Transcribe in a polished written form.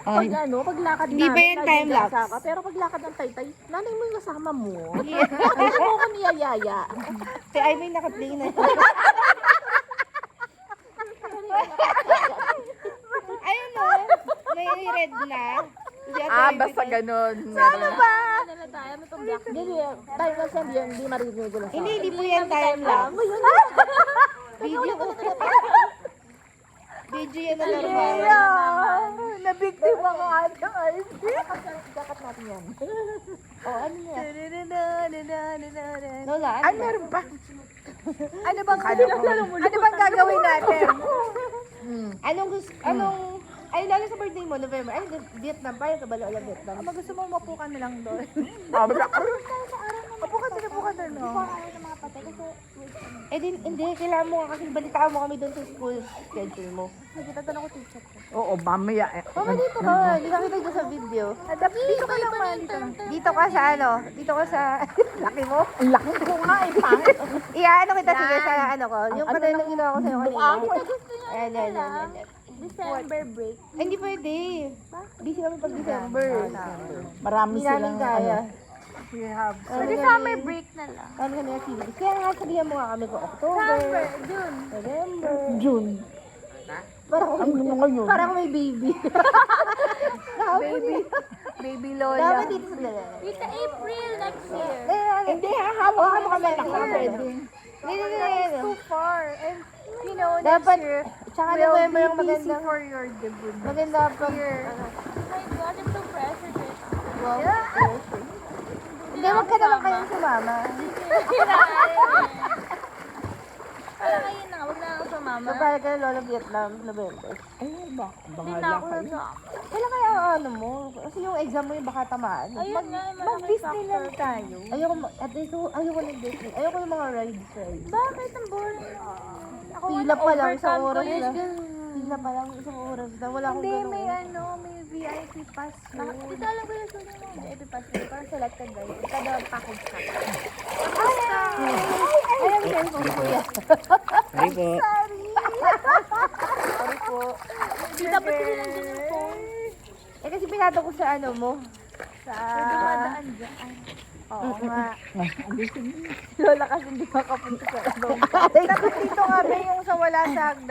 Pag ano, paglakad Hindi ba yan time lapse? nagigasa ka. Pero paglakad ng taytay, nanay mo yung kasama mo. Ano mo ko niyayaya? Si Ay may nakaplay na. Ayun o, may red na. Si Ate Ivy Basta na- ganun. Ano ba? Ano tayo? Ano itong black? Hindi, time lapse yan, hindi marinig ko lang. Hindi po yan time lapse. Video ko. Video yan na normal. Nabiktima ko ate Ivy. Dapat natin yan. Ano Lola, Ay, meron pa. Ano bang gagawin natin? Ay, lalo sa birthday mo, November. Ay, Vietnam pa yung kabalo lang Vietnam. Gusto mo mapukan na lang doon. Apukan na, no? Eh, hindi, kailangan mo nga kasi balitaan mo kami doon sa school schedule mo. Sige, tatanong ko teacher ko. Oo, mamaya eh. Mama, dito ka. Hindi ka kita dyan sa video. Dito ka lang, ma. Dito lang. Dito ka sa Dito ka sa... Laki mo. Ang laki ko nga eh, pangit. Ano kita, sige, sa ano ko. Yung patay na ginawa ko sa'yo kanina. Ayan. December break. Ay, hindi pwede. Busy kami pag December. Marami Hindi namin silang kaya. We have. Pwede summer break na lang. Ano kami activities? Kaya nga sabihan mo nga kami ko October, June. November. June. Parang Ano na ngayon? parang may baby. Baby Lola. Dapat dito sa dala. Dito April next year. Hindi, hahawa mo kami lang kami. Too far. And, you know, Dapat, next year, tsaka we'll November be yung busy magandang, for your debut. maganda pag, Oh my God, I'm so pressured. wow. Hindi, wag ka naman kayong sumama. Parang ngayon na, wag na ako sumama. Magpahal ka ng Lola Vietnam, November. Hindi na Bahala ako kayo. nasa. Kailan kaya ang ano mo? Kasi yung exam mo yung baka tamaan. Ayun nga, Mag-Disneyland tayo. Ayoko ng Disney. Ayoko ng mga rides. Bakit ang boring? Ako Pila pa lang sa overcome ko oras yun. na. Pila pa lang isang oras na. Wala akong Hindi, ganun. may VIP pass yun. Dito alam ko yung sulit mo. Ito pa sila. Parang selected guys. Kada package ka. Ay, ang cellphone ko kuya. Sorry po. Sorry po. Hindi dapat sila lang dyan yung phone. Eh kasi pinato ko sa ano mo. Sa... Dumadaan dyan. Oo nga. Lola kasi hindi makapunta sa ano. Tapos dito kami yung sa wala sa hagdan.